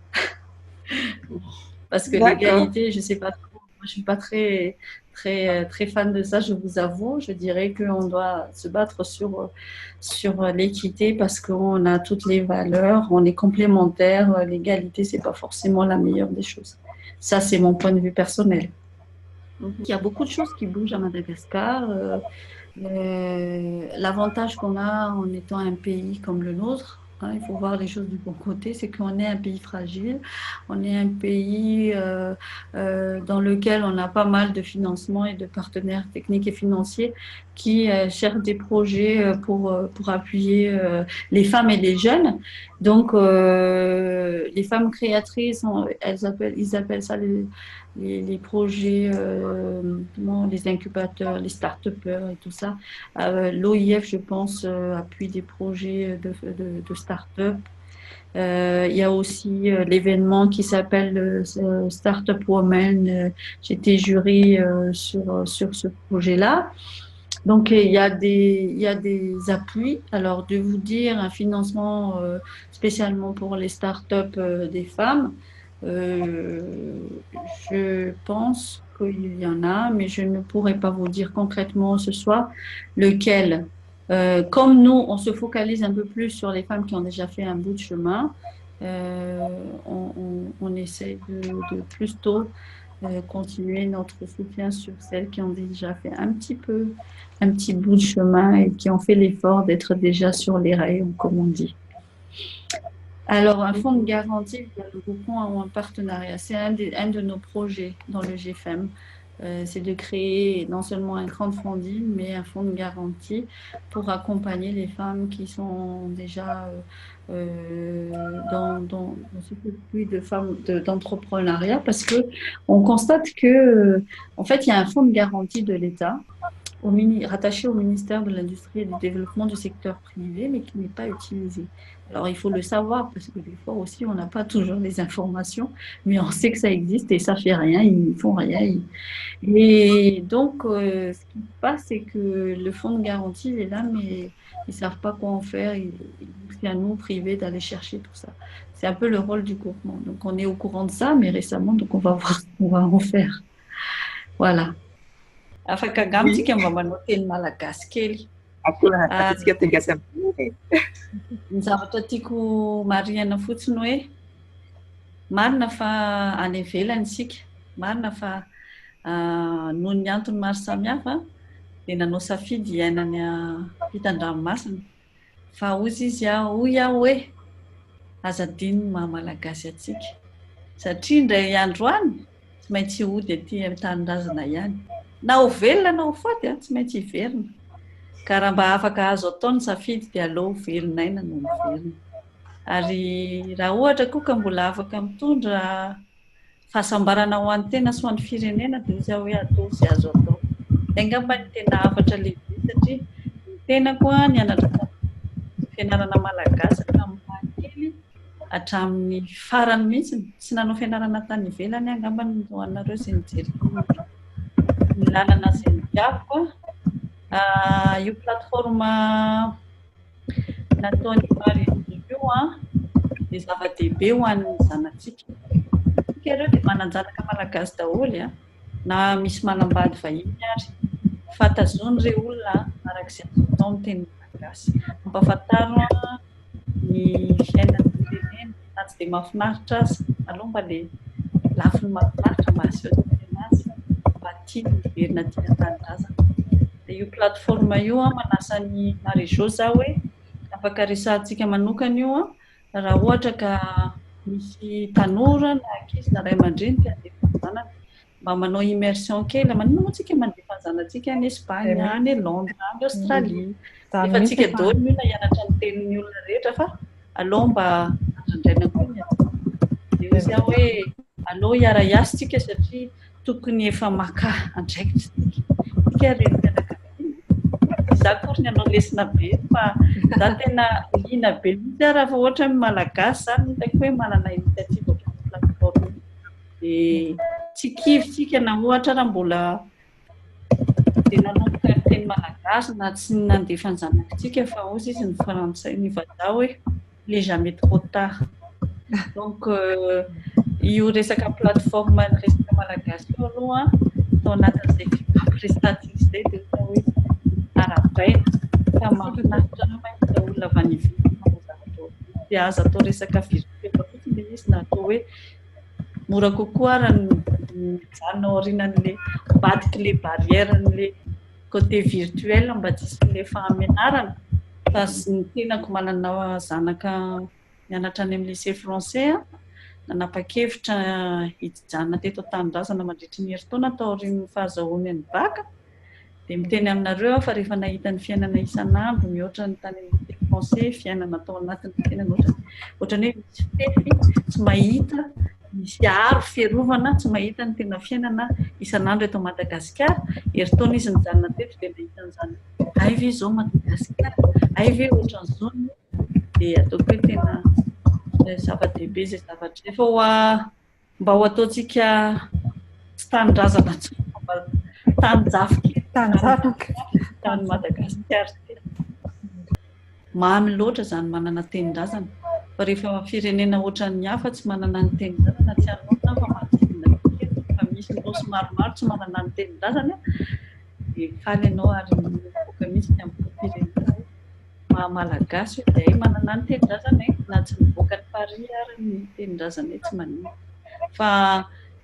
Parce que l'égalité, je sais pas trop. Moi, je suis pas très fan de ça, je vous avoue. Je dirais qu'on doit se battre sur l'équité parce qu'on a toutes les valeurs, on est complémentaires. L'égalité, c'est pas forcément la meilleure des choses. Ça, c'est mon point de vue personnel. Donc, il y a beaucoup de choses qui bougent à Madagascar. L'avantage qu'on a en étant un pays comme le nôtre, il faut voir les choses du bon côté, c'est qu'on est un pays fragile, on est un pays dans lequel on a pas mal de financements et de partenaires techniques et financiers qui cherchent des projets pour appuyer les femmes et les jeunes. Donc, les femmes créatrices, ils appellent ça les projets, les incubateurs, les start-upers et tout ça. L'OIF, je pense, appuie des projets de start-up. Il y a aussi l'événement qui s'appelle Startup Women. J'étais jury sur ce projet-là. Donc, il y a des appuis. Alors, de vous dire un financement spécialement pour les startups des femmes, euh, je pense qu'il y en a, mais je ne pourrais pas vous dire concrètement ce soir lequel. Comme nous, on se focalise un peu plus sur les femmes qui ont déjà fait un bout de chemin, on essaie de plus tôt continuer notre soutien sur celles qui ont déjà fait un petit bout de chemin et qui ont fait l'effort d'être déjà sur les rails, comme on dit. Alors, un fonds de garantie, le groupement a un partenariat. C'est un de nos projets dans le GFM. C'est de créer non seulement un crowdfunding, mais un fonds de garantie pour accompagner les femmes qui sont déjà dans ce circuit d'entrepreneuriat, parce que on constate que, en fait, il y a un fonds de garantie de l'État rattaché au ministère de l'Industrie et du Développement du secteur privé, mais qui n'est pas utilisé. Alors, il faut le savoir, parce que des fois aussi, on n'a pas toujours les informations, mais on sait que ça existe et ça fait rien, ils ne font rien. Et donc, ce qui se passe, c'est que le fonds de garantie il est là, mais ils ne savent pas quoi en faire. C'est à nous, privés, d'aller chercher tout ça. C'est un peu le rôle du groupement. Donc, on est au courant de ça, mais récemment, donc on va voir ce qu'on va en faire. Voilà. Afaka gamtsika mba manao teny malagasy kely. Atsika teny gasy amin'ny Ny zavatra tiako marihana fotsiny hoe marina fa any ivelany isika, marina fa noho ny antony maro samihafa dia nanao safidy iainany fitan-dranomasina. Fa ozy izy hoy aho hoe aza adino maha-malagasy atsika. Satria indray andro any tsy maintsy hody aty amin'ny tanindrazana ihany. Na ho velona na ho faty tsy maintsy hiverina. Ka raha mba afaka azo atao ny safidy dia aleo velonaina no miverina. Ary raha ohatra koa ka mbola afaka mitondra fahasambarana ho an'ny tena sy ho an'ny firenena dia izy hoe atao izay azo atao. Dia angamba ny tena hafatra lehibe satria ny tena koa nianatra fianarana malagasy hatramin'ny kely hatramin'ny farany mihitsy tsy nanao fianarana tany ivelany angamba ny hoanareo izay nijery ny lalana izay nidiaviko. Io plateforme nataony Marie io dia zava-dehibe ho an'ny zanatsika. Ireo dia manan-janaka malagasy daholo na misy manambady vahiny ary fatazony ireo olona arak'izay atao amin'ny teny malagasy. Mampafantaro ny fiainan'ny firenena na tsy dia mahafinaritra azy aloha mba le lafiny mahafinaritra mba aseho tena azy mba tia miverina tia an-tanindrazana. Dia io plateforme io manasa ny Marie-Jo zaho hoe afaka resahantsika manokana io raha ohatra ka misy tanora na ankizy na ray aman-dreny tia handefa ny zanany mba manao immersion kely. Maninona moa tsika mandefa ny zanantsika any Espagne, any Londres, any Australie. Efa tsika daholo mila hianatra ny tenin'ny olona rehetra fa aleo mba andrandraina koa ny dia izy aho hoe aleo hiara-iasa tsika satria tokony efa maka andraikitra tsika reny mianakavia. Za kory ny anao lesona be fa za tena liana be mihitsy raha fa ohatra ny malagasy zany hitako hoe manana initiative ohatran'ny plateforme dia tsy kivy na ohatra raha mbola dia nanomboka ny teny malagasy na tsy nandefa ny zanakitsika fa ozy izy ny frantsay ny vazaha hoe il est jamais trop tard. Donc io resaka plateforme ny resaka malagasy io aloha tao anatin'izay fifampirestatif izay dia hoe arabaina fa mahafinaritra mahita olona avy any ivelany dia azo atao resaka virtuel fotsiny dia izy na atao hoe mora kokoa raha mijanona aorianan'ilay mivadika ilay barrière n'ilay côté virtuel mba tsy ilay fahamenarana. Fa ny tenako manana zanaka mianatra any amin'ny lycée français nanapa-kevitra hijanona teto an-tanindrazana mandritra ny herintaona tao aorian'ny fahazahoany ny baka. Dia miteny aminareo fa rehefa nahita ny fiainana isan'andro mihoatra ny tany amin'ny lycée français fiainana tao anatin'ny fiainana ohatrany hoe misy fefy tsy mahita misy aro fiarovana tsy mahita ny tena fiainana isan'andro eto Madagasikara. Herintaona izy nijanona teto dia nahita an'izany ay ve izao Madagasikara ay ve ohatran'izao dia ataoko hoe tena zava-dehibe izay zavatra efa mba ho ataontsika tsy tanindrazana mba tanin-jafy kely tany Madagasikara. Mamy loatra zany manana tenin-drazana. Fa rehefa firenena ohatran'ny hafa tsy manana ny tenin-drazana, tsy anona fa manodidina fa misy nosy maromaro tsy manana ny tenin-drazana, dia faly ianao ary mivoaka mihitsy ny amin'ny firenena. Malagasy dia manana ny tenin-drazana na tsy mivoaka ny Paris ary ny tenin-drazana tsy maninona. Fa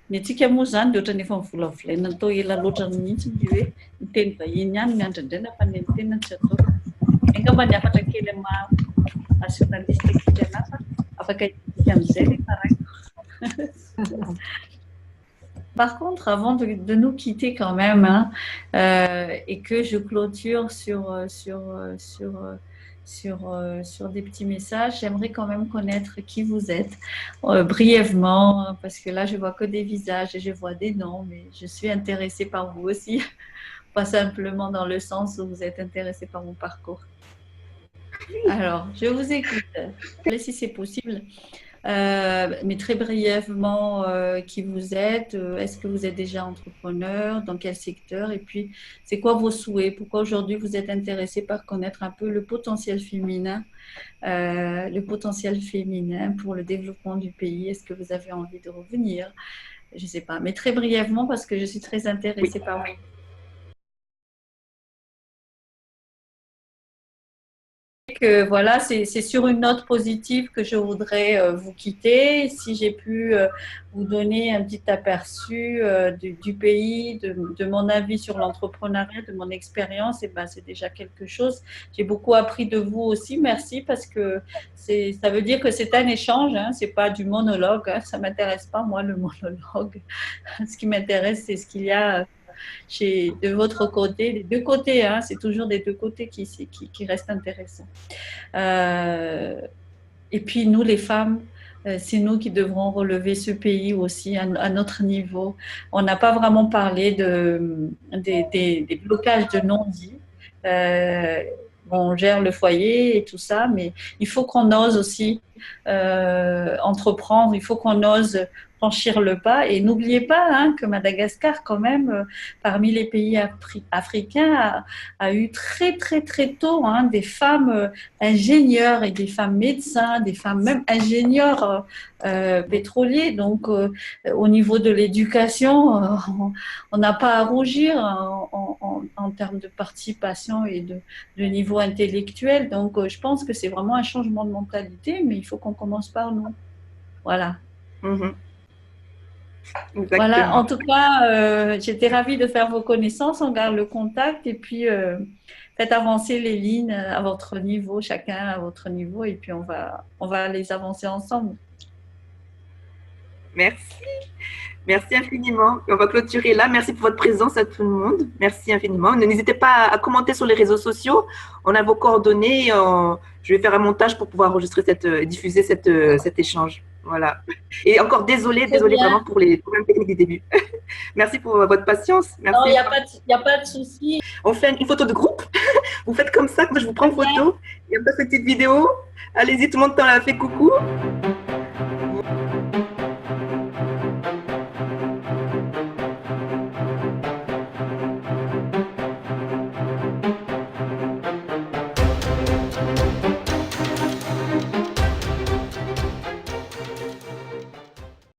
ny antsika moa zany dia ohatran'ny efa mivolavolaina tao ela loatra mihitsy ny hoe ny teny vahiny ihany ny andrindraina fa ny tena tsy atao. Angamba ny afatra kely nationaliste kely anafa afaka hitika amin'izay rehefa raiko. Par contre, avant de nous quitter quand même, hein, et que je clôture sur des petits messages, j'aimerais quand même connaître qui vous êtes, brièvement, parce que là, je vois que des visages et je vois des noms, mais je suis intéressée par vous aussi, pas simplement dans le sens où vous êtes intéressé par mon parcours. Alors, je vous écoute, si c'est possible. Mais très brièvement, qui vous êtes, est-ce que vous êtes déjà entrepreneur, dans quel secteur, et puis c'est quoi vos souhaits, pourquoi aujourd'hui vous êtes intéressé par connaître un peu le potentiel féminin pour le développement du pays, est-ce que vous avez envie de revenir, je ne sais pas, mais très brièvement parce que je suis très intéressée par vous. Que voilà, c'est sur une note positive que je voudrais vous quitter. Si j'ai pu vous donner un petit aperçu du pays, de mon avis sur l'entrepreneuriat, de mon expérience, et ben c'est déjà quelque chose. J'ai beaucoup appris de vous aussi, merci, parce que ça veut dire que c'est un échange, hein, c'est pas du monologue, hein, ça m'intéresse pas moi le monologue. Ce qui m'intéresse, c'est ce qu'il y a de votre côté, des deux côtés, hein, c'est toujours des deux côtés qui restent intéressants. Et puis nous, les femmes, c'est nous qui devrons relever ce pays aussi à notre niveau. On n'a pas vraiment parlé des blocages de non-dits. On gère le foyer et tout ça, mais il faut qu'on ose aussi entreprendre, il faut qu'on ose franchir le pas. Et n'oubliez pas hein, que Madagascar, quand même, parmi les pays africains, a eu très tôt hein, des femmes ingénieurs et des femmes médecins, des femmes même ingénieurs pétroliers. Donc, au niveau de l'éducation, on n'a pas à rougir en termes de participation et de niveau intellectuel. Donc, je pense que c'est vraiment un changement de mentalité, mais il faut qu'on commence par nous. Voilà. Mhm. Voilà, en tout cas, j'étais ravie de faire vos connaissances, on garde le contact et puis faites avancer les lignes à votre niveau, chacun à votre niveau, et puis on va les avancer ensemble. Merci. Merci infiniment. On va clôturer là. Merci pour votre présence à tout le monde. Merci infiniment. N'hésitez pas à commenter sur les réseaux sociaux. On a vos coordonnées. Je vais faire un montage pour pouvoir enregistrer diffuser cet échange. Voilà. Et encore désolée vraiment pour les problèmes techniques du début. Merci pour votre patience. Merci. Non, il n'y a pas de souci. On fait une photo de groupe. Vous faites comme ça. Moi, je vous prends une photo. Et on fait cette petite vidéo. Allez-y, tout le monde fait coucou.